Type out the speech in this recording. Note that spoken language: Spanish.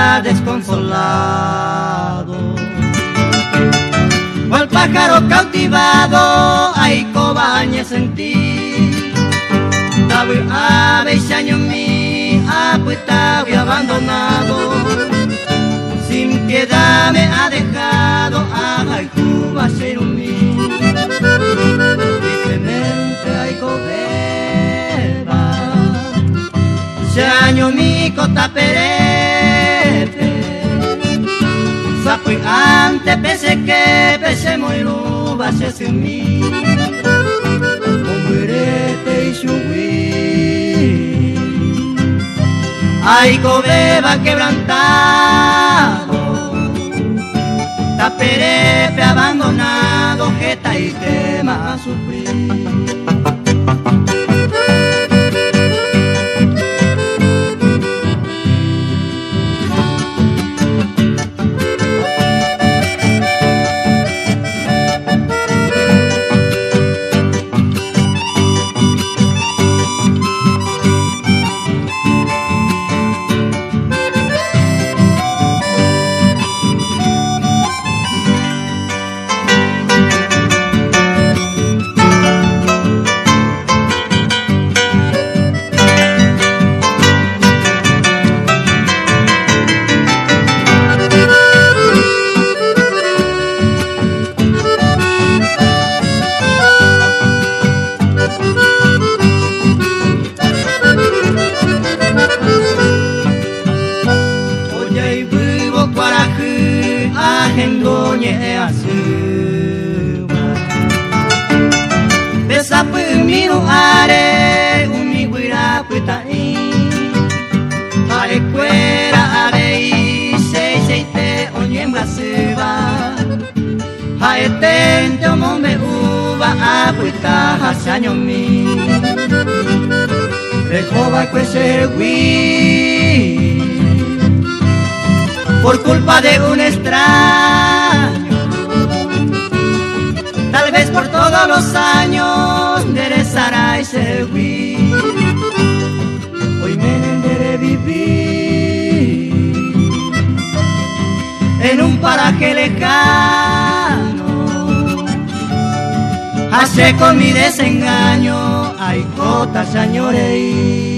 está desconsolado. Cual pájaro cautivado, hay cobañas en ti. Tabu ave shaño mi, apuetabu abandonado. Sin piedad me ha dejado, ay Cuba Sherumi. Triplemente hay cobeba, shaño mi cota perepe. Sapui ante pese que pese muy luba se sumi. Muerete y shubi. Ay cobeba quebrantado, taperepe abandonado, jeta y tema a sufrir. Miru are umi guira putai are cuera arei seite onyemba seba hae tente omombe uva apuita hasanyo mi Rejova cuese gui por culpa de un extraño. Tal vez por todos los años enderezará ese huí. Hoy me enderé vivir en un paraje lejano. Hace con mi desengaño, hay cotas añorei.